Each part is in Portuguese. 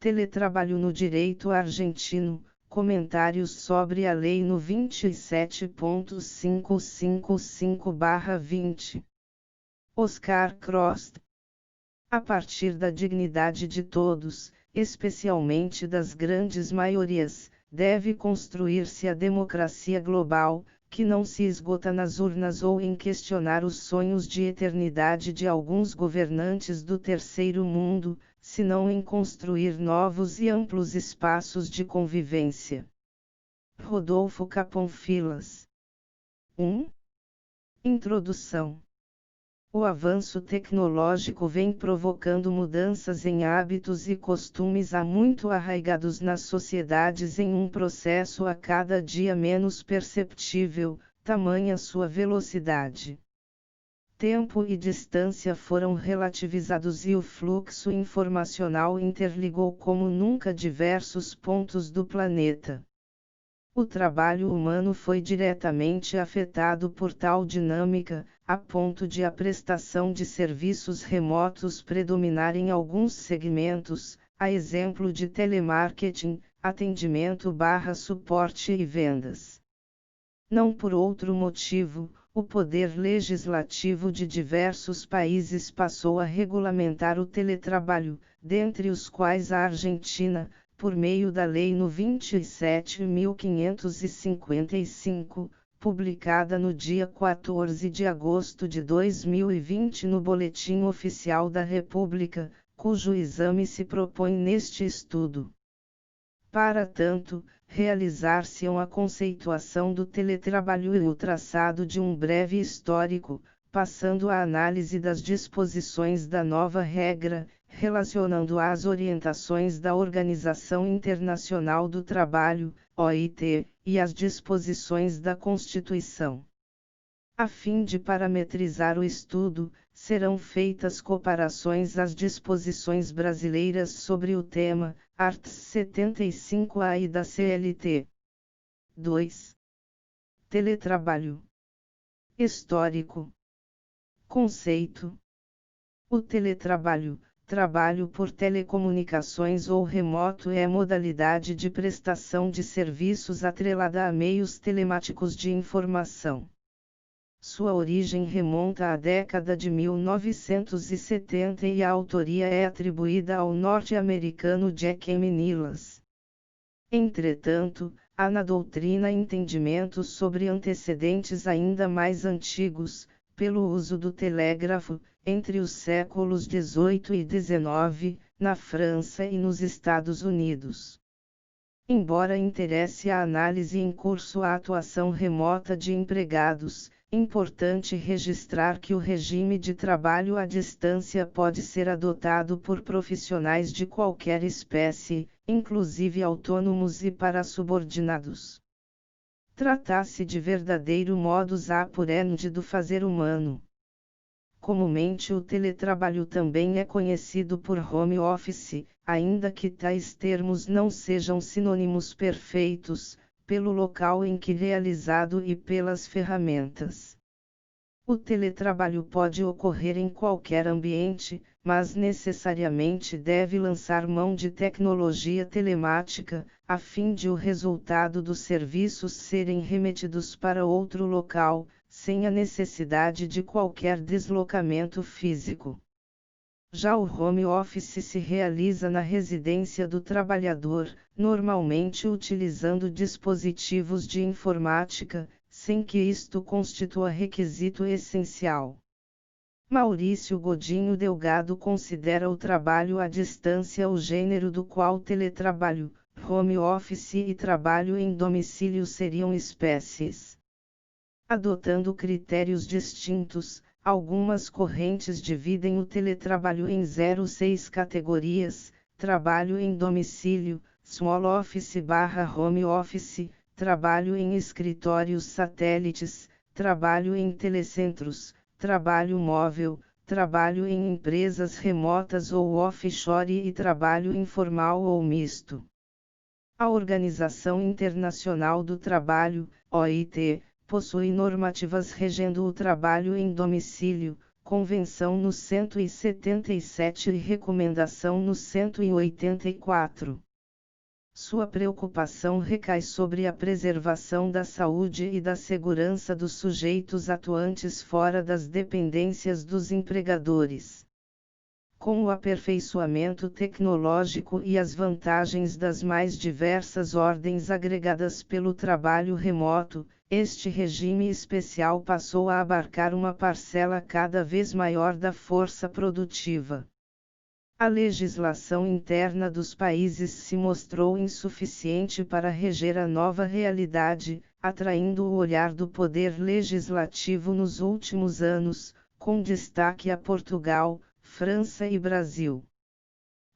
teletrabalho no direito argentino, comentários sobre a lei no 27.555/20. Oscar Crost. A partir da dignidade de todos, especialmente das grandes maiorias, deve construir-se a democracia global, que não se esgota nas urnas ou em questionar os sonhos de eternidade de alguns governantes do terceiro mundo, senão em construir novos e amplos espaços de convivência. Rodolfo Capon Filas. 1. Introdução. O avanço tecnológico vem provocando mudanças em hábitos e costumes há muito arraigados nas sociedades em um processo a cada dia menos perceptível, tamanha sua velocidade. Tempo e distância foram relativizados e o fluxo informacional interligou como nunca diversos pontos do planeta. O trabalho humano foi diretamente afetado por tal dinâmica, a ponto de a prestação de serviços remotos predominar em alguns segmentos, a exemplo de telemarketing, atendimento/suporte e vendas. Não por outro motivo, o poder legislativo de diversos países passou a regulamentar o teletrabalho, dentre os quais a Argentina, por meio da Lei no 27.555, publicada no dia 14 de agosto de 2020 no Boletim Oficial da República, cujo exame se propõe neste estudo. Para tanto, realizar-se-ão a conceituação do teletrabalho e o traçado de um breve histórico, passando à análise das disposições da nova regra, relacionando às orientações da Organização Internacional do Trabalho, OIT, e às disposições da Constituição. A fim de parametrizar o estudo, serão feitas comparações às disposições brasileiras sobre o tema, art. 75-A e da CLT. 2. Teletrabalho. Histórico. Conceito. O teletrabalho, trabalho por telecomunicações ou remoto, é modalidade de prestação de serviços atrelada a meios telemáticos de informação. Sua origem remonta à década de 1970 e a autoria é atribuída ao norte-americano Jack M. Nilas. Entretanto, há na doutrina entendimentos sobre antecedentes ainda mais antigos, pelo uso do telégrafo, entre os séculos XVIII e XIX, na França e nos Estados Unidos. Embora interesse a análise em curso a atuação remota de empregados, importante registrar que o regime de trabalho à distância pode ser adotado por profissionais de qualquer espécie, inclusive autônomos e para subordinados. Trata-se de verdadeiro modus operandi do fazer humano. Comumente o teletrabalho também é conhecido por home office, ainda que tais termos não sejam sinônimos perfeitos, pelo local em que realizado e pelas ferramentas. O teletrabalho pode ocorrer em qualquer ambiente, mas necessariamente deve lançar mão de tecnologia telemática, a fim de o resultado dos serviços serem remetidos para outro local, sem a necessidade de qualquer deslocamento físico. Já o home office se realiza na residência do trabalhador, normalmente utilizando dispositivos de informática, sem que isto constitua requisito essencial. Maurício Godinho Delgado considera o trabalho à distância o gênero do qual teletrabalho, home office e trabalho em domicílio seriam espécies. Adotando critérios distintos, algumas correntes dividem o teletrabalho em 06 categorias: trabalho em domicílio, small office/home office, trabalho em escritórios satélites, trabalho em telecentros, trabalho móvel, trabalho em empresas remotas ou offshore e trabalho informal ou misto. A Organização Internacional do Trabalho, OIT, possui normativas regendo o trabalho em domicílio, Convenção no 177 e Recomendação no 184. Sua preocupação recai sobre a preservação da saúde e da segurança dos sujeitos atuantes fora das dependências dos empregadores. Com o aperfeiçoamento tecnológico e as vantagens das mais diversas ordens agregadas pelo trabalho remoto, este regime especial passou a abarcar uma parcela cada vez maior da força produtiva. A legislação interna dos países se mostrou insuficiente para reger a nova realidade, atraindo o olhar do poder legislativo nos últimos anos, com destaque a Portugal, França e Brasil.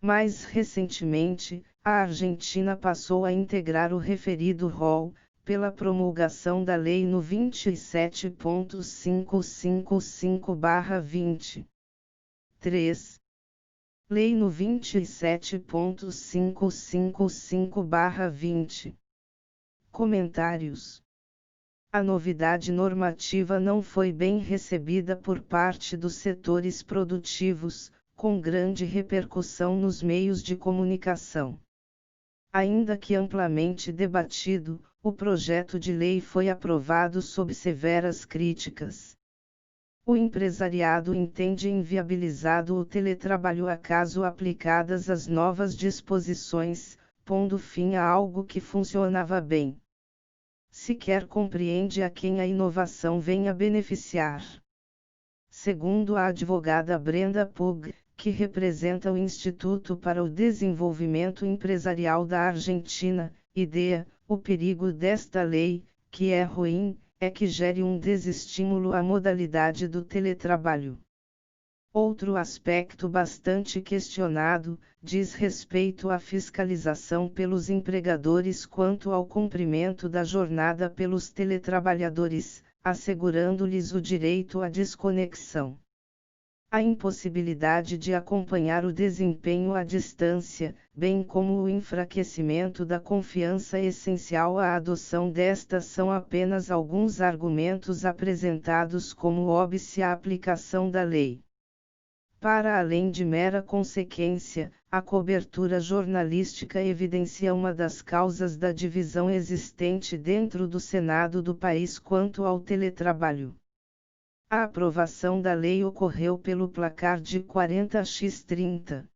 Mais recentemente, a Argentina passou a integrar o referido rol, pela promulgação da Lei no 27.555/20. 3. Lei no 27.555/20. Comentários. A novidade normativa não foi bem recebida por parte dos setores produtivos, com grande repercussão nos meios de comunicação. Ainda que amplamente debatido, o projeto de lei foi aprovado sob severas críticas. O empresariado entende inviabilizado o teletrabalho acaso aplicadas as novas disposições, pondo fim a algo que funcionava bem. Sequer compreende a quem a inovação vem a beneficiar. Segundo a advogada Brenda Pug, que representa o Instituto para o Desenvolvimento Empresarial da Argentina, IDEA, o perigo desta lei, que é ruim, é que gere um desestímulo à modalidade do teletrabalho. Outro aspecto bastante questionado, diz respeito à fiscalização pelos empregadores quanto ao cumprimento da jornada pelos teletrabalhadores, assegurando-lhes o direito à desconexão. A impossibilidade de acompanhar o desempenho à distância, bem como o enfraquecimento da confiança essencial à adoção destas são apenas alguns argumentos apresentados como óbice à aplicação da lei. Para além de mera consequência, a cobertura jornalística evidencia uma das causas da divisão existente dentro do Senado do país quanto ao teletrabalho. A aprovação da lei ocorreu pelo placar de 40x30.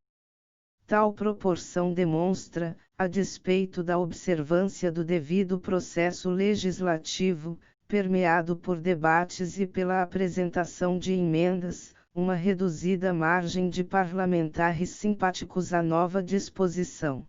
Tal proporção demonstra, a despeito da observância do devido processo legislativo, permeado por debates e pela apresentação de emendas, uma reduzida margem de parlamentares simpáticos à nova disposição.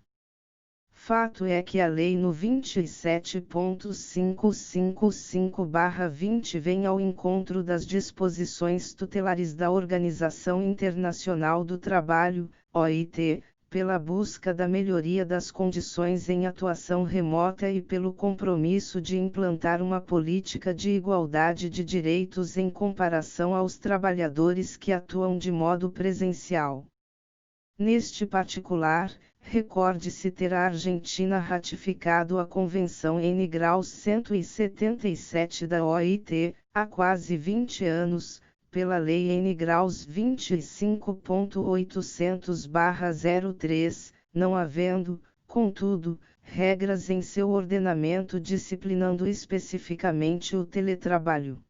Fato é que a lei no 27.555/20 vem ao encontro das disposições tutelares da Organização Internacional do Trabalho, OIT, pela busca da melhoria das condições em atuação remota e pelo compromisso de implantar uma política de igualdade de direitos em comparação aos trabalhadores que atuam de modo presencial. Neste particular, recorde-se ter a Argentina ratificado a Convenção N graus 177 da OIT, há quase 20 anos, pela Lei N graus 25.800/03, não havendo, contudo, regras em seu ordenamento disciplinando especificamente o teletrabalho.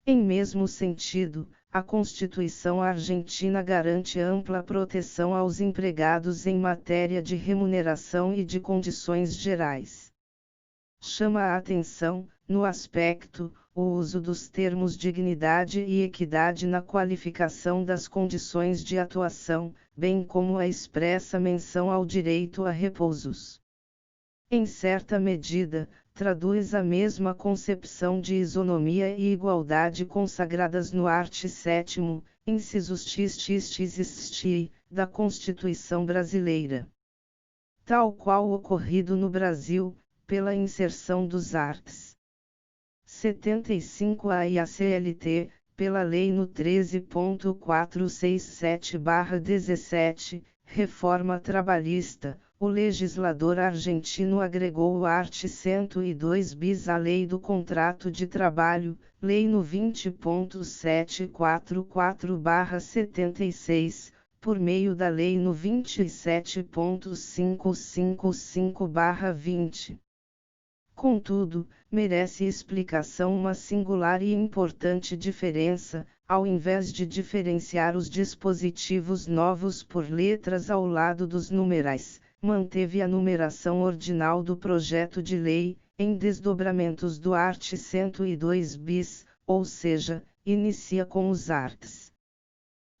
Em mesmo sentido, a Constituição argentina garante ampla proteção aos empregados em matéria de remuneração e de condições gerais. Chama a atenção, no aspecto, o uso dos termos dignidade e equidade na qualificação das condições de atuação, bem como a expressa menção ao direito a repousos. Em certa medida, traduz a mesma concepção de isonomia e igualdade consagradas no art. 7º, incisos XXXXI, da Constituição Brasileira. Tal qual ocorrido no Brasil, pela inserção dos arts. 75A e a CLT, pela Lei no 13.467/17, Reforma trabalhista. O legislador argentino agregou o art. 102 bis à Lei do Contrato de Trabalho, Lei no 20.744/76, por meio da Lei no 27.555/20. Contudo, merece explicação uma singular e importante diferença: ao invés de diferenciar os dispositivos novos por letras ao lado dos numerais, manteve a numeração ordinal do projeto de lei, em desdobramentos do art. 102 bis, ou seja, inicia com os arts.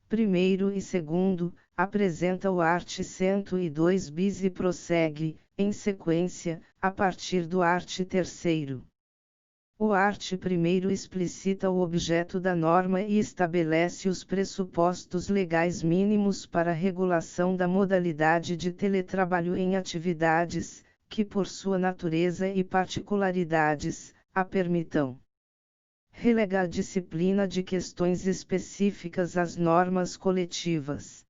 1º e 2º, apresenta o art. 102 bis e prossegue, em sequência, a partir do art. 3º. O art. 1º explicita o objeto da norma e estabelece os pressupostos legais mínimos para a regulação da modalidade de teletrabalho em atividades, que por sua natureza e particularidades, a permitam. Relega a disciplina de questões específicas às normas coletivas.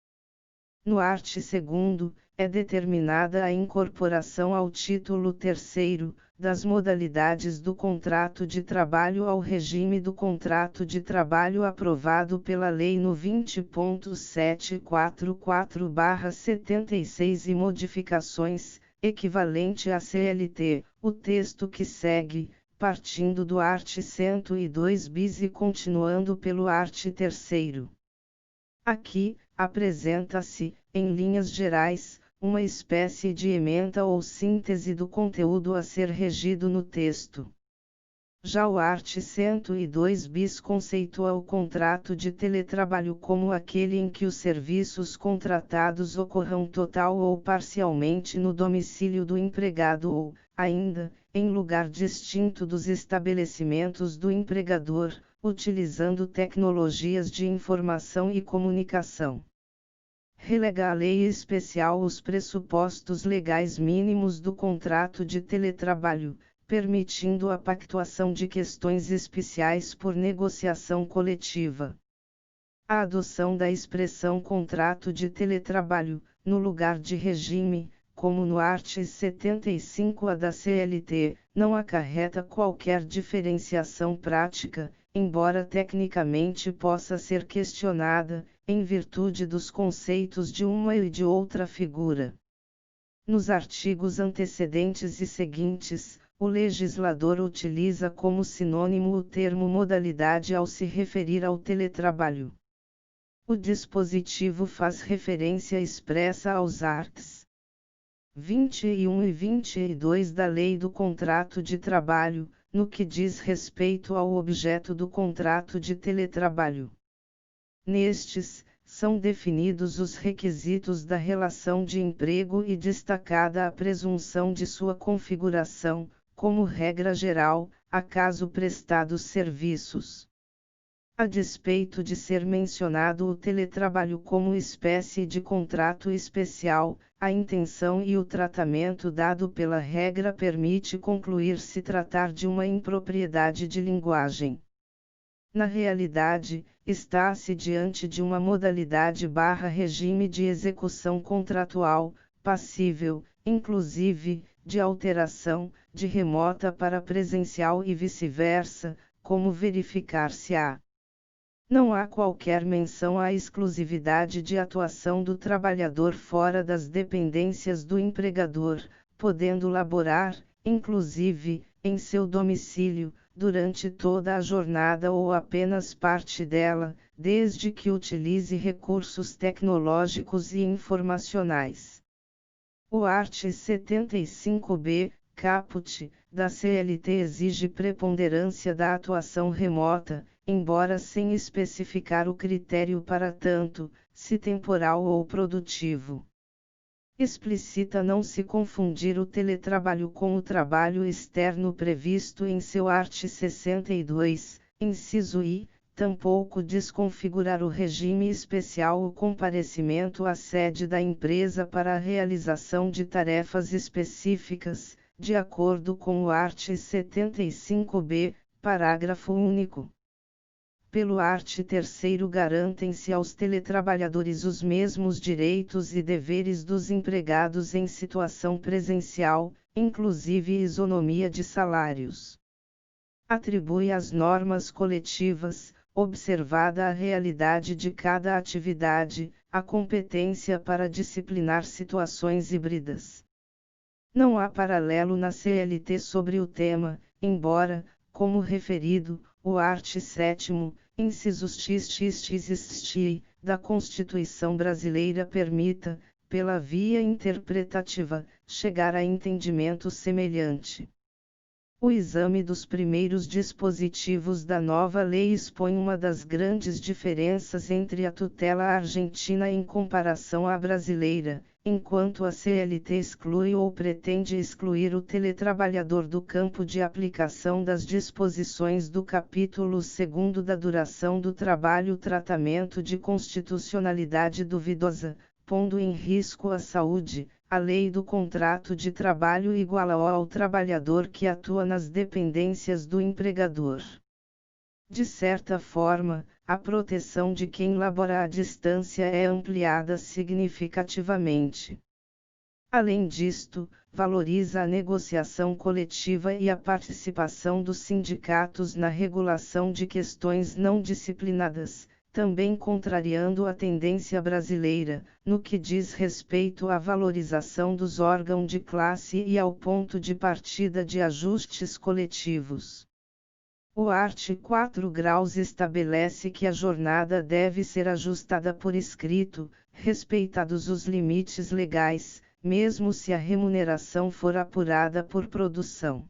No art. 2º, é determinada a incorporação ao título 3º, das modalidades do contrato de trabalho ao regime do contrato de trabalho aprovado pela Lei no 20.744/76 e modificações, equivalente à CLT, o texto que segue, partindo do art. 102 bis e continuando pelo art. 3º. Aqui, apresenta-se, em linhas gerais, uma espécie de ementa ou síntese do conteúdo a ser regido no texto. Já o art. 102 bis conceitua o contrato de teletrabalho como aquele em que os serviços contratados ocorram total ou parcialmente no domicílio do empregado ou, ainda, em lugar distinto dos estabelecimentos do empregador, utilizando tecnologias de informação e comunicação. Relega à lei especial os pressupostos legais mínimos do contrato de teletrabalho, permitindo a pactuação de questões especiais por negociação coletiva. A adoção da expressão contrato de teletrabalho, no lugar de regime, como no art. 75A da CLT, não acarreta qualquer diferenciação prática, embora tecnicamente possa ser questionada, em virtude dos conceitos de uma e de outra figura. Nos artigos antecedentes e seguintes, o legislador utiliza como sinônimo o termo modalidade ao se referir ao teletrabalho. O dispositivo faz referência expressa aos arts. 21 e 22 da Lei do Contrato de Trabalho, no que diz respeito ao objeto do contrato de teletrabalho. Nestes, são definidos os requisitos da relação de emprego e destacada a presunção de sua configuração, como regra geral, acaso prestados serviços. A despeito de ser mencionado o teletrabalho como espécie de contrato especial, a intenção e o tratamento dado pela regra permite concluir se tratar de uma impropriedade de linguagem. Na realidade, está-se diante de uma modalidade/regime de execução contratual, passível, inclusive, de alteração, de remota para presencial e vice-versa, como verificar-se-á. Não há qualquer menção à exclusividade de atuação do trabalhador fora das dependências do empregador, podendo laborar, inclusive, em seu domicílio, durante toda a jornada ou apenas parte dela, desde que utilize recursos tecnológicos e informacionais. O art. 75b, caput, da CLT exige preponderância da atuação remota, embora sem especificar o critério para tanto, se temporal ou produtivo. Explicita não se confundir o teletrabalho com o trabalho externo previsto em seu art. 62, inciso I, tampouco desconfigurar o regime especial o comparecimento à sede da empresa para a realização de tarefas específicas, de acordo com o art. 75b, parágrafo único. pelo art. 3º garantem-se aos teletrabalhadores os mesmos direitos e deveres dos empregados em situação presencial, inclusive isonomia de salários. Atribui às normas coletivas, observada a realidade de cada atividade, a competência para disciplinar situações híbridas. Não há paralelo na CLT sobre o tema, embora, como referido, o art. 7º, incisos XXXXI, da Constituição Brasileira permita, pela via interpretativa, chegar a entendimento semelhante. O exame dos primeiros dispositivos da nova lei expõe uma das grandes diferenças entre a tutela argentina em comparação à brasileira, enquanto a CLT exclui ou pretende excluir o teletrabalhador do campo de aplicação das disposições do capítulo 2º da duração do trabalho, tratamento de constitucionalidade duvidosa, pondo em risco a saúde. A lei do contrato de trabalho iguala ao trabalhador que atua nas dependências do empregador. De certa forma, a proteção de quem labora à distância é ampliada significativamente. Além disto, valoriza a negociação coletiva e a participação dos sindicatos na regulação de questões não disciplinadas, também contrariando a tendência brasileira, no que diz respeito à valorização dos órgãos de classe e ao ponto de partida de ajustes coletivos. O art. 4 graus estabelece que a jornada deve ser ajustada por escrito, respeitados os limites legais, mesmo se a remuneração for apurada por produção.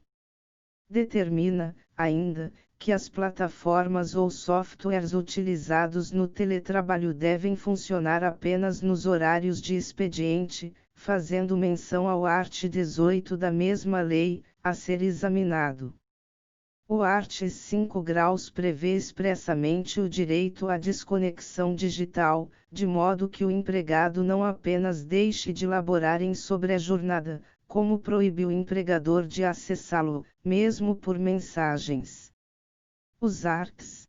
Determina, ainda, que as plataformas ou softwares utilizados no teletrabalho devem funcionar apenas nos horários de expediente, fazendo menção ao art. 18 da mesma lei, a ser examinado. O art. 5 graus prevê expressamente o direito à desconexão digital, de modo que o empregado não apenas deixe de laborar em sobrejornada, como proíbe o empregador de acessá-lo, mesmo por mensagens. Os arts.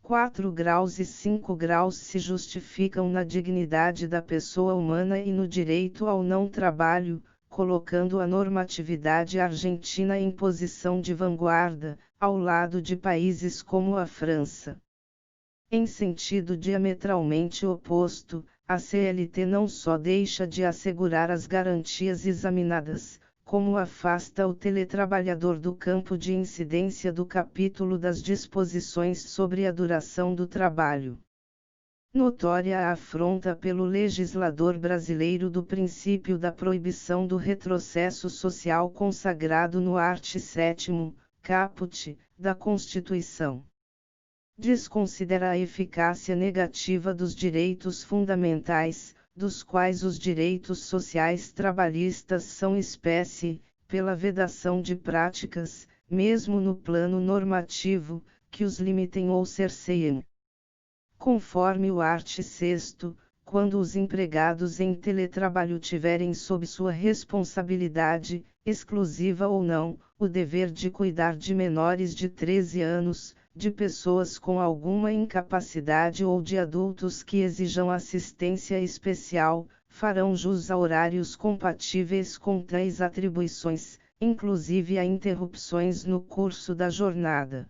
4 graus e 5 graus se justificam na dignidade da pessoa humana e no direito ao não trabalho, colocando a normatividade argentina em posição de vanguarda, ao lado de países como a França. Em sentido diametralmente oposto, a CLT não só deixa de assegurar as garantias examinadas, como afasta o teletrabalhador do campo de incidência do capítulo das disposições sobre a duração do trabalho. Notória a afronta pelo legislador brasileiro do princípio da proibição do retrocesso social consagrado no art. 7º, caput, da Constituição. Desconsidera a eficácia negativa dos direitos fundamentais, dos quais os direitos sociais trabalhistas são espécie, pela vedação de práticas, mesmo no plano normativo, que os limitem ou cerceiem. Conforme o art. 6º, quando os empregados em teletrabalho tiverem sob sua responsabilidade, exclusiva ou não, o dever de cuidar de menores de 13 anos, de pessoas com alguma incapacidade ou de adultos que exijam assistência especial, farão jus a horários compatíveis com tais atribuições, inclusive a interrupções no curso da jornada.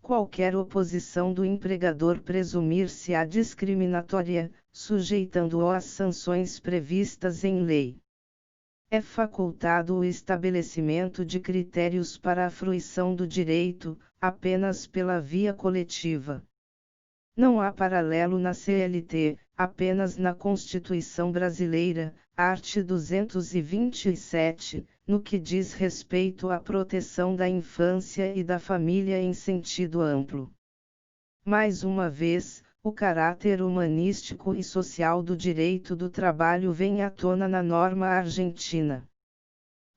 Qualquer oposição do empregador presumir-se-á discriminatória, sujeitando-o às sanções previstas em lei. É facultado o estabelecimento de critérios para a fruição do direito, apenas pela via coletiva. Não há paralelo na CLT, apenas na Constituição Brasileira, art. 227, no que diz respeito à proteção da infância e da família em sentido amplo. Mais uma vez, o caráter humanístico e social do direito do trabalho vem à tona na norma argentina.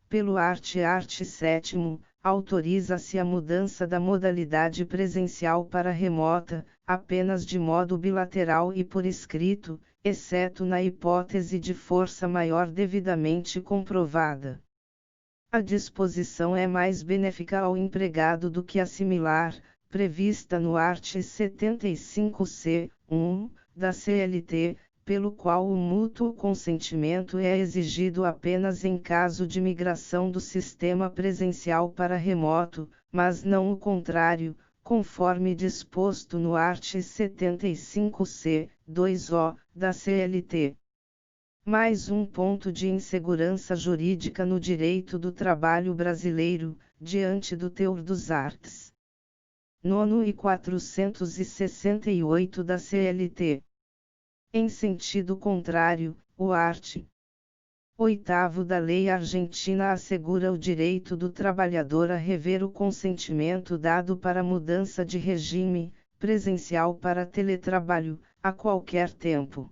Pelo art. 7º, autoriza-se a mudança da modalidade presencial para remota, apenas de modo bilateral e por escrito, exceto na hipótese de força maior devidamente comprovada. A disposição é mais benéfica ao empregado do que assimilar, prevista no art. 75c, 1, da CLT, pelo qual o mútuo consentimento é exigido apenas em caso de migração do sistema presencial para remoto, mas não o contrário, conforme disposto no art. 75c, 2o, da CLT. Mais um ponto de insegurança jurídica no direito do trabalho brasileiro, diante do teor dos arts. 9 e 468 da CLT. Em sentido contrário, o art. 8º da Lei Argentina assegura o direito do trabalhador a rever o consentimento dado para mudança de regime, presencial para teletrabalho, a qualquer tempo.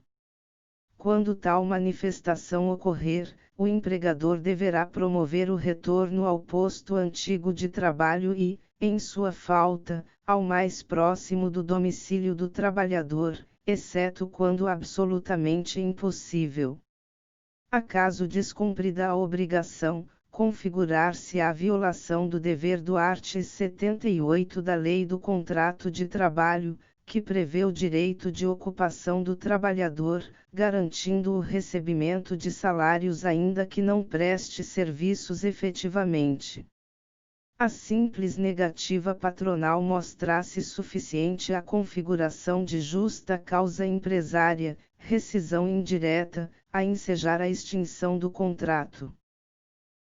Quando tal manifestação ocorrer, o empregador deverá promover o retorno ao posto antigo de trabalho e, em sua falta, ao mais próximo do domicílio do trabalhador, exceto quando absolutamente impossível. Acaso descumprida a obrigação, configurar-se a violação do dever do art. 78 da Lei do Contrato de Trabalho, que prevê o direito de ocupação do trabalhador, garantindo o recebimento de salários ainda que não preste serviços efetivamente. A simples negativa patronal mostrasse suficiente à configuração de justa causa empresária, rescisão indireta, a ensejar a extinção do contrato.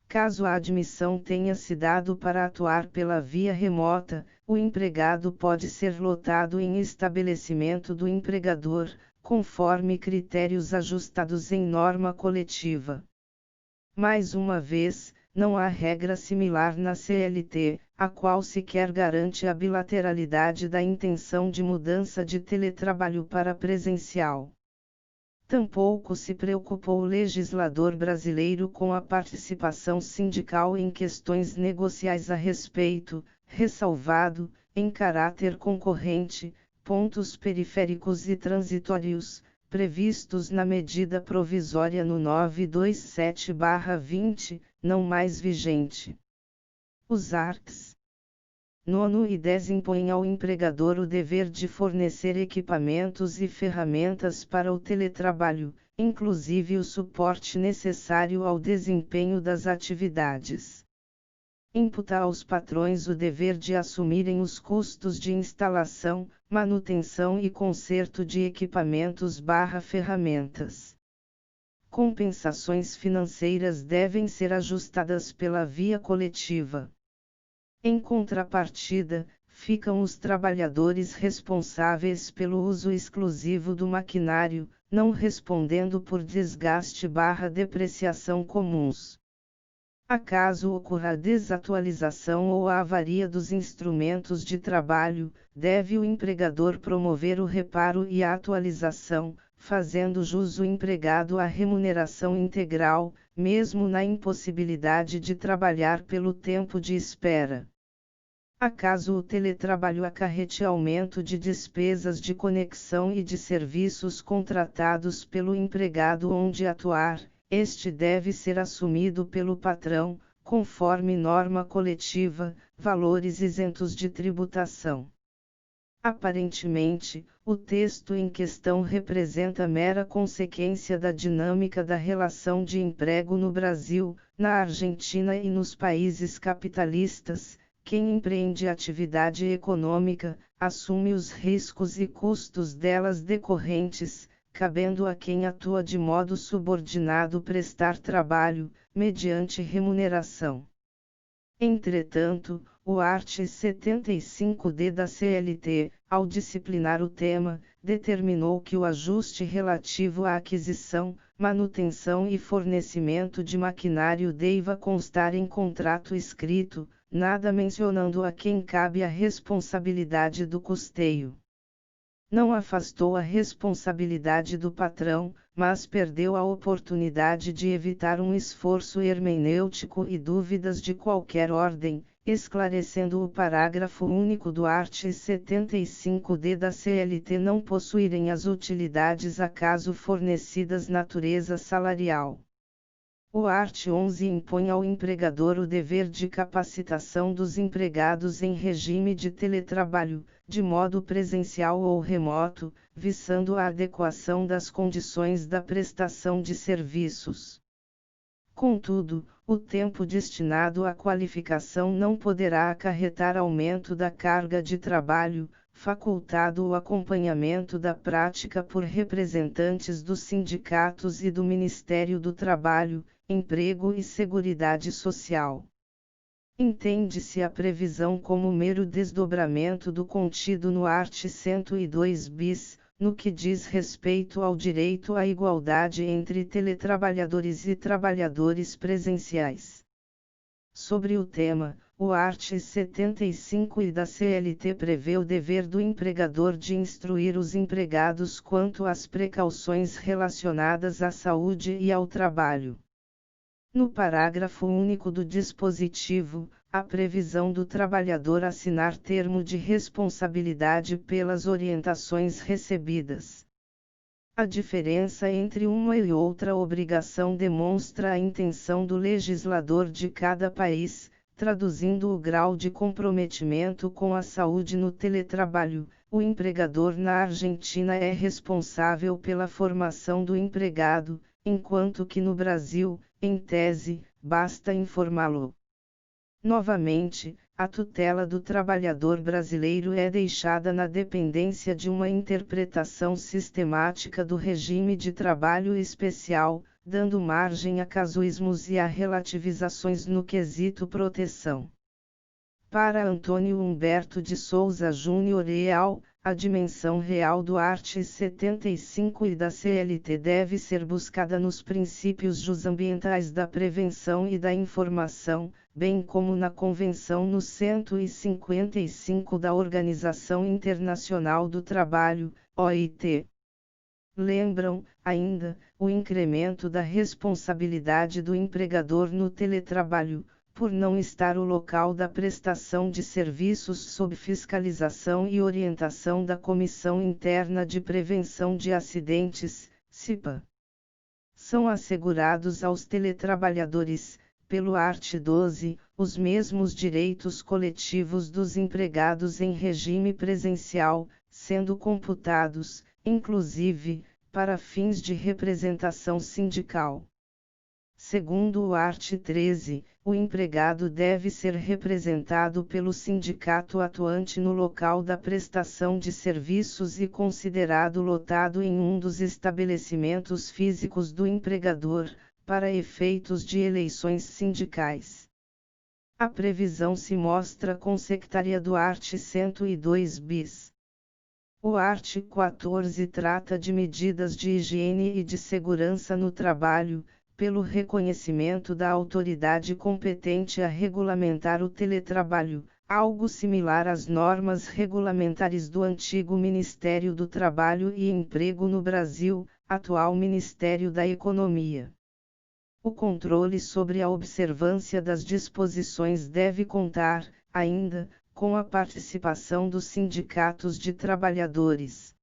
Caso a admissão tenha se dado para atuar pela via remota, o empregado pode ser lotado em estabelecimento do empregador, conforme critérios ajustados em norma coletiva. Mais uma vez, não há regra similar na CLT, a qual sequer garante a bilateralidade da intenção de mudança de teletrabalho para presencial. Tampouco se preocupou o legislador brasileiro com a participação sindical em questões negociais a respeito, ressalvado, em caráter concorrente, pontos periféricos e transitórios, previstos na medida provisória no 927/20, não mais vigente. Os arts. 9 e 10 impõem ao empregador o dever de fornecer equipamentos e ferramentas para o teletrabalho, inclusive o suporte necessário ao desempenho das atividades. Imputa aos patrões o dever de assumirem os custos de instalação, manutenção e conserto de equipamentos/ferramentas. Compensações financeiras devem ser ajustadas pela via coletiva. Em contrapartida, ficam os trabalhadores responsáveis pelo uso exclusivo do maquinário, não respondendo por desgaste/depreciação comuns. Acaso ocorra desatualização ou a avaria dos instrumentos de trabalho, deve o empregador promover o reparo e a atualização, fazendo jus o empregado à remuneração integral, mesmo na impossibilidade de trabalhar pelo tempo de espera. Acaso o teletrabalho acarrete aumento de despesas de conexão e de serviços contratados pelo empregado onde atuar, este deve ser assumido pelo patrão, conforme norma coletiva, valores isentos de tributação. Aparentemente, o texto em questão representa mera consequência da dinâmica da relação de emprego no Brasil, na Argentina e nos países capitalistas. Quem empreende atividade econômica, assume os riscos e custos delas decorrentes, cabendo a quem atua de modo subordinado prestar trabalho, mediante remuneração. Entretanto, o art. 75d da CLT, ao disciplinar o tema, determinou que o ajuste relativo à aquisição, manutenção e fornecimento de maquinário deva constar em contrato escrito, nada mencionando a quem cabe a responsabilidade do custeio. Não afastou a responsabilidade do patrão, mas perdeu a oportunidade de evitar um esforço hermenêutico e dúvidas de qualquer ordem, esclarecendo o parágrafo único do art. 75d da CLT não possuírem as utilidades acaso fornecidas natureza salarial. O art. 11 impõe ao empregador o dever de capacitação dos empregados em regime de teletrabalho, de modo presencial ou remoto, visando a adequação das condições da prestação de serviços. Contudo, o tempo destinado à qualificação não poderá acarretar aumento da carga de trabalho, facultado o acompanhamento da prática por representantes dos sindicatos e do Ministério do Trabalho, Emprego e Seguridade Social. Entende-se a previsão como mero desdobramento do contido no art. 102 bis, no que diz respeito ao direito à igualdade entre teletrabalhadores e trabalhadores presenciais. Sobre o tema, o art. 75 da CLT prevê o dever do empregador de instruir os empregados quanto às precauções relacionadas à saúde e ao trabalho. No parágrafo único do dispositivo, a previsão do trabalhador assinar termo de responsabilidade pelas orientações recebidas. A diferença entre uma e outra obrigação demonstra a intenção do legislador de cada país, traduzindo o grau de comprometimento com a saúde no teletrabalho. O empregador na Argentina é responsável pela formação do empregado, enquanto que no Brasil, em tese, basta informá-lo. Novamente, a tutela do trabalhador brasileiro é deixada na dependência de uma interpretação sistemática do regime de trabalho especial, dando margem a casuísmos e a relativizações no quesito proteção. Para Antônio Humberto de Souza Júnior et al., a dimensão real do art. 75 e da CLT deve ser buscada nos princípios jusambientais da prevenção e da informação, bem como na Convenção no 155 da Organização Internacional do Trabalho, OIT. Lembram, ainda, o incremento da responsabilidade do empregador no teletrabalho, por não estar o local da prestação de serviços sob fiscalização e orientação da Comissão Interna de Prevenção de Acidentes, CIPA. São assegurados aos teletrabalhadores, pelo art. 12, os mesmos direitos coletivos dos empregados em regime presencial, sendo computados, inclusive, para fins de representação sindical. Segundo o art. 13, o empregado deve ser representado pelo sindicato atuante no local da prestação de serviços e considerado lotado em um dos estabelecimentos físicos do empregador, para efeitos de eleições sindicais. A previsão se mostra consectária do art. 102 bis. O art. 14 trata de medidas de higiene e de segurança no trabalho, pelo reconhecimento da autoridade competente a regulamentar o teletrabalho, algo similar às normas regulamentares do antigo Ministério do Trabalho e Emprego no Brasil, atual Ministério da Economia. O controle sobre a observância das disposições deve contar, ainda, com a participação dos sindicatos de trabalhadores.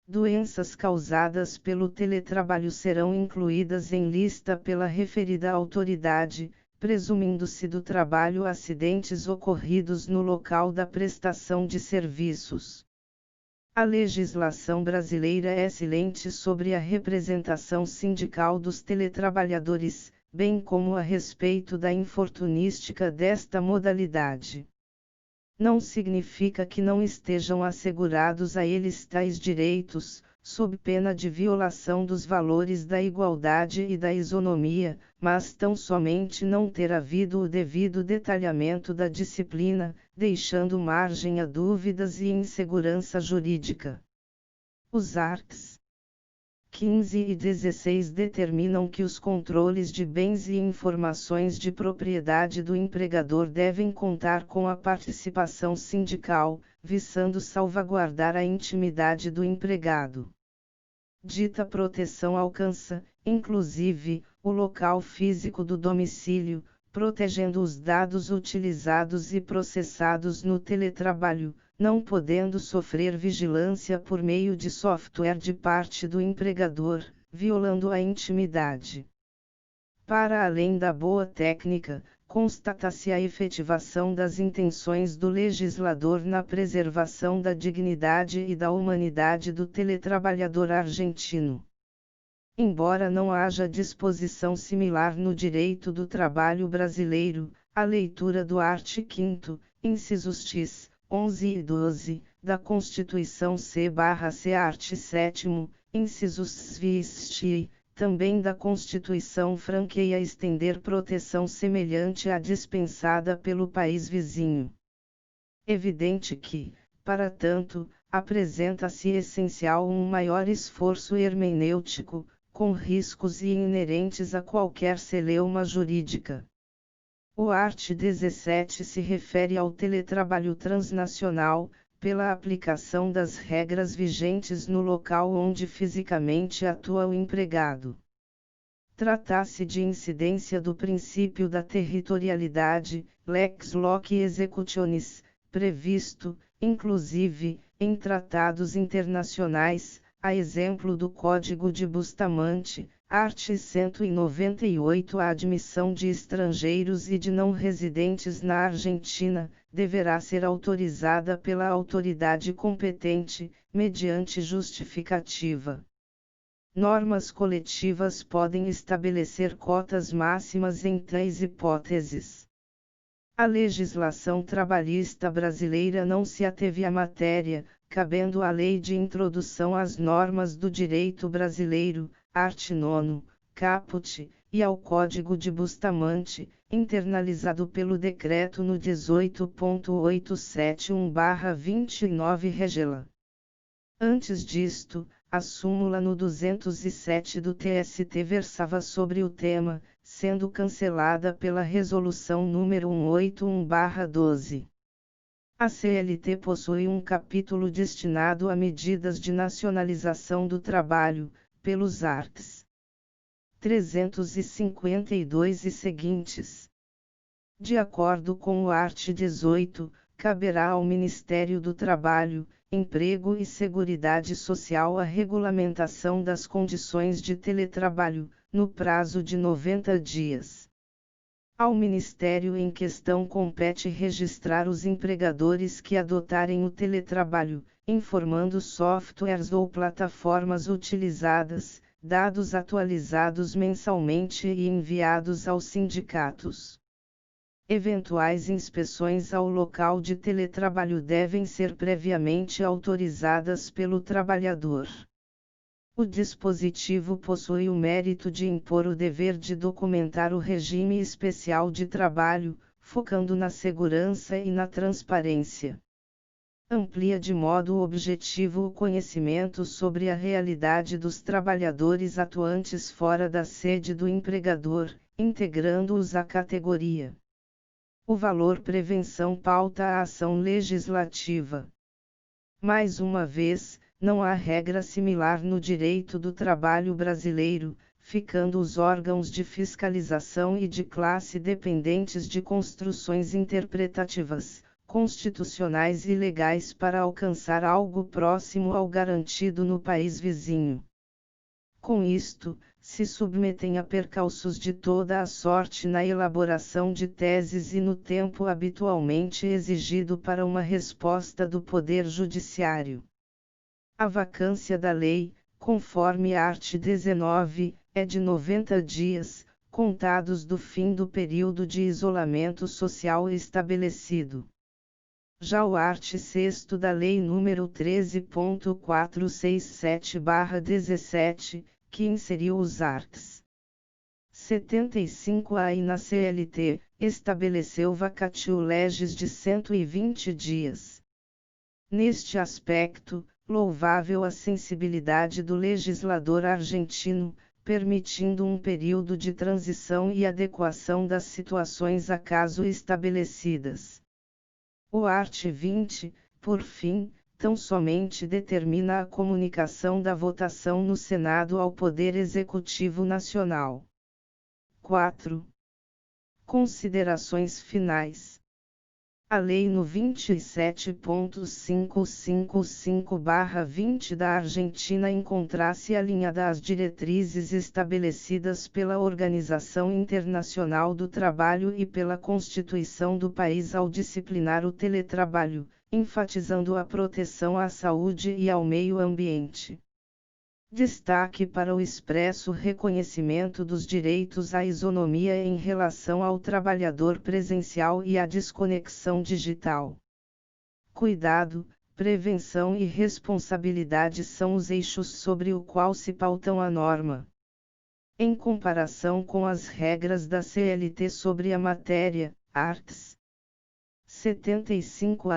Doenças causadas pelo teletrabalho serão incluídas em lista pela referida autoridade, presumindo-se do trabalho acidentes ocorridos no local da prestação de serviços. A legislação brasileira é silente sobre a representação sindical dos teletrabalhadores, bem como a respeito da infortunística desta modalidade. Não significa que não estejam assegurados a eles tais direitos, sob pena de violação dos valores da igualdade e da isonomia, mas tão somente não ter havido o devido detalhamento da disciplina, deixando margem a dúvidas e insegurança jurídica. Os arts. 15 e 16 determinam que os controles de bens e informações de propriedade do empregador devem contar com a participação sindical, visando salvaguardar a intimidade do empregado. Dita proteção alcança, inclusive, o local físico do domicílio, protegendo os dados utilizados e processados no teletrabalho, não podendo sofrer vigilância por meio de software de parte do empregador, violando a intimidade. Para além da boa técnica, constata-se a efetivação das intenções do legislador na preservação da dignidade e da humanidade do teletrabalhador argentino. Embora não haja disposição similar no direito do trabalho brasileiro, a leitura do art. 5º, incisos x, 11 e 12, da Constituição C/C art. 7º, incisos svi, também da Constituição franqueia estender proteção semelhante à dispensada pelo país vizinho. Evidente que, para tanto, apresenta-se essencial um maior esforço hermenêutico, com riscos inerentes a qualquer celeuma jurídica. O art. 17 se refere ao teletrabalho transnacional, pela aplicação das regras vigentes no local onde fisicamente atua o empregado. Trata-se de incidência do princípio da territorialidade, lex loci executionis, previsto, inclusive, em tratados internacionais, a exemplo do Código de Bustamante, art. 198. A admissão de estrangeiros e de não residentes na Argentina deverá ser autorizada pela autoridade competente, mediante justificativa. Normas coletivas podem estabelecer cotas máximas em 3 hipóteses. A legislação trabalhista brasileira não se ateve à matéria, cabendo à Lei de Introdução às Normas do Direito Brasileiro, art. 9, caput, e ao Código de Bustamante, internalizado pelo Decreto no 18.871/29 Regela. Antes disto, a súmula no 207 do TST versava sobre o tema, sendo cancelada pela Resolução nº 181/12. A CLT possui um capítulo destinado a medidas de nacionalização do trabalho, pelos arts. 352 e seguintes. De acordo com o art. 18, caberá ao Ministério do Trabalho, Emprego e Seguridade Social a regulamentação das condições de teletrabalho, no prazo de 90 dias. Ao Ministério em questão compete registrar os empregadores que adotarem o teletrabalho, informando softwares ou plataformas utilizadas, dados atualizados mensalmente e enviados aos sindicatos. Eventuais inspeções ao local de teletrabalho devem ser previamente autorizadas pelo trabalhador. O dispositivo possui o mérito de impor o dever de documentar o regime especial de trabalho, focando na segurança e na transparência. Amplia de modo objetivo o conhecimento sobre a realidade dos trabalhadores atuantes fora da sede do empregador, integrando-os à categoria. O valor prevenção pauta a ação legislativa. Mais uma vez, não há regra similar no direito do trabalho brasileiro, ficando os órgãos de fiscalização e de classe dependentes de construções interpretativas, constitucionais e legais para alcançar algo próximo ao garantido no país vizinho. Com isto, se submetem a percalços de toda a sorte na elaboração de teses e no tempo habitualmente exigido para uma resposta do Poder Judiciário. A vacância da lei, conforme art. 19, é de 90 dias, contados do fim do período de isolamento social estabelecido. Já o art. 6º da Lei nº 13.467/17, que inseriu os arts. 75A e na CLT, estabeleceu vacatio legis de 120 dias. Neste aspecto, louvável a sensibilidade do legislador argentino, permitindo um período de transição e adequação das situações acaso estabelecidas. O art. 20, por fim, tão somente determina a comunicação da votação no Senado ao Poder Executivo Nacional. 4. Considerações finais. A Lei no 27.555/20 da Argentina encontra-se alinhada às diretrizes estabelecidas pela Organização Internacional do Trabalho e pela Constituição do país ao disciplinar o teletrabalho, enfatizando a proteção à saúde e ao meio ambiente. Destaque para o expresso reconhecimento dos direitos à isonomia em relação ao trabalhador presencial e à desconexão digital. Cuidado, prevenção e responsabilidade são os eixos sobre o qual se pautam a norma. Em comparação com as regras da CLT sobre a matéria, arts. 75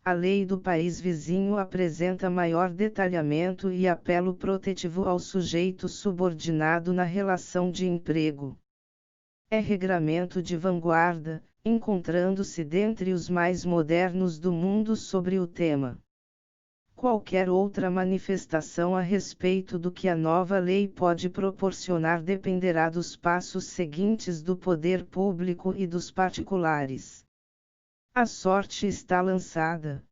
a lei do país vizinho apresenta maior detalhamento e apelo protetivo ao sujeito subordinado na relação de emprego. É regramento de vanguarda, encontrando-se dentre os mais modernos do mundo sobre o tema. Qualquer outra manifestação a respeito do que a nova lei pode proporcionar dependerá dos passos seguintes do poder público e dos particulares. A sorte está lançada.